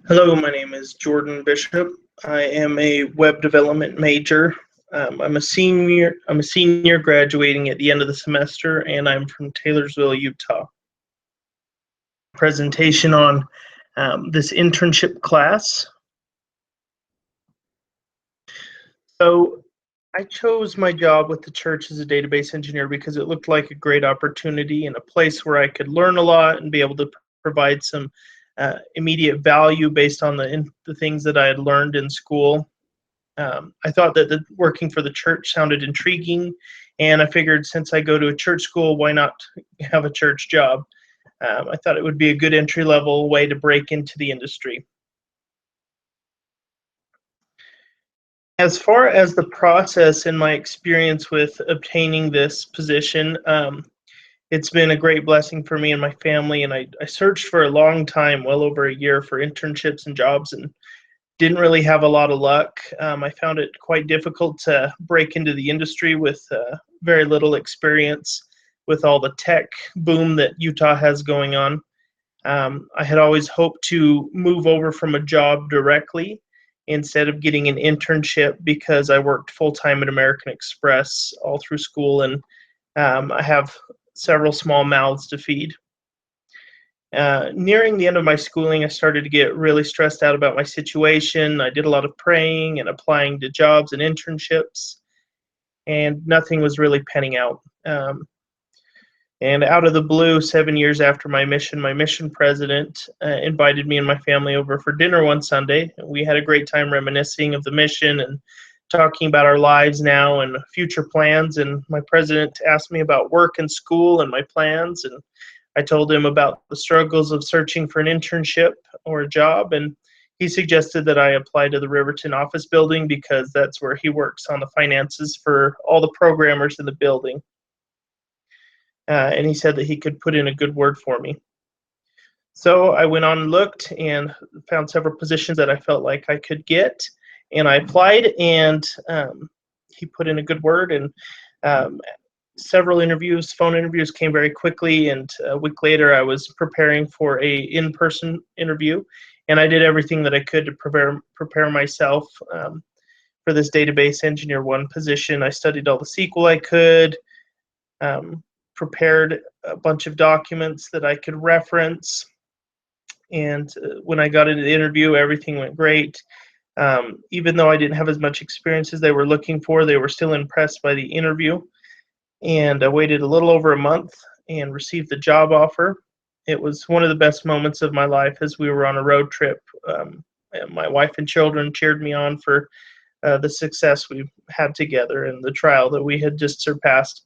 Hello, my name is Jordan Bishop. I am a web development major. I'm a senior. Graduating at the end of the semester, and I'm from Taylorsville, Utah. Presentation on this internship class. So I chose my job with the church as a database engineer because it looked like a great opportunity and a place where I could learn a lot and be able to provide some immediate value based on the things that I had learned in school. I thought that working for the church sounded intriguing, and I figured since I go to a church school, why not have a church job? I thought it would be a good entry-level way to break into the industry. As far as the process and my experience with obtaining this position, it's been a great blessing for me and my family, and I searched for a long time, well over a year, for internships and jobs, and didn't really have a lot of luck. I found it quite difficult to break into the industry with very little experience with all the tech boom that Utah has going on. I had always hoped to move over from a job directly instead of getting an internship because I worked full-time at American Express all through school, and I have several small mouths to feed. Nearing the end of my schooling, I started to get really stressed out about my situation. I did a lot of praying and applying to jobs and internships, and nothing was really panning out. And out of the blue, 7 years after my mission president invited me and my family over for dinner one Sunday. We had a great time reminiscing of the mission and talking about our lives now and future plans. And my president asked me about work and school and my plans, and I told him about the struggles of searching for an internship or a job, and he suggested that I apply to the Riverton office building because that's where he works on the finances for all the programmers in the building. And he said that he could put in a good word for me. So I went on and looked and found several positions that I felt like I could get, and I applied, and he put in a good word, and several interviews, phone interviews, came very quickly, and a week later I was preparing for a in-person interview, and I did everything that I could to prepare myself for this database engineer one position. I studied all the SQL I could, prepared a bunch of documents that I could reference, and when I got into the interview, everything went great. Even though I didn't have as much experience as they were looking for, they were still impressed by the interview. And I waited a little over a month and received the job offer. It was one of the best moments of my life as we were on a road trip. And my wife and children cheered me on for the success we had together and the trial that we had just surpassed.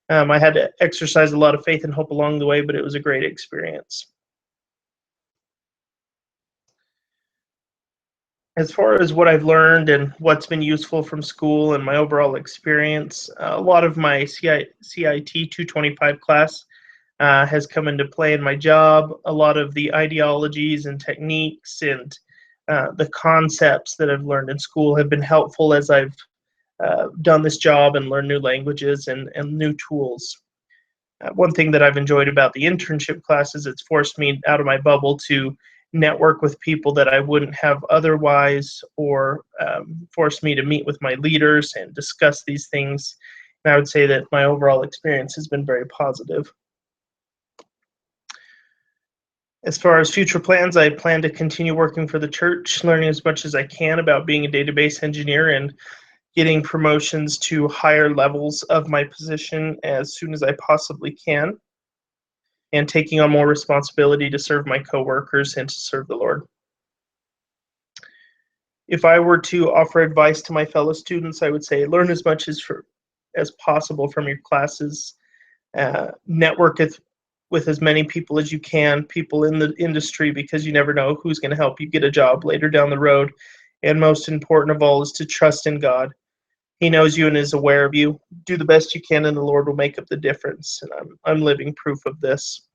I had to exercise a lot of faith and hope along the way, but it was a great experience. As far as what I've learned and what's been useful from school and my overall experience, a lot of my CIT 225 class has come into play in my job. A lot of the ideologies and techniques and the concepts that I've learned in school have been helpful as I've done this job and learned new languages and new tools. One thing that I've enjoyed about the internship class is it's forced me out of my bubble to network with people that I wouldn't have otherwise, or forced me to meet with my leaders and discuss these things. And I would say that my overall experience has been very positive. As far as future plans, I plan to continue working for the church, learning as much as I can about being a database engineer and getting promotions to higher levels of my position as soon as I possibly can, and taking on more responsibility to serve my coworkers and to serve the Lord. If I were to offer advice to my fellow students, I would say learn as much as possible from your classes. Network with as many people as you can, people in the industry, because you never know who's going to help you get a job later down the road. And most important of all is to trust in God. He knows you and is aware of you. Do the best you can, and the Lord will make up the difference. And I'm living proof of this.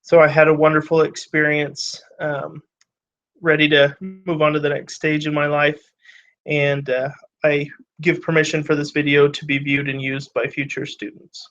So I had a wonderful experience, ready to move on to the next stage in my life. And I give permission for this video to be viewed and used by future students.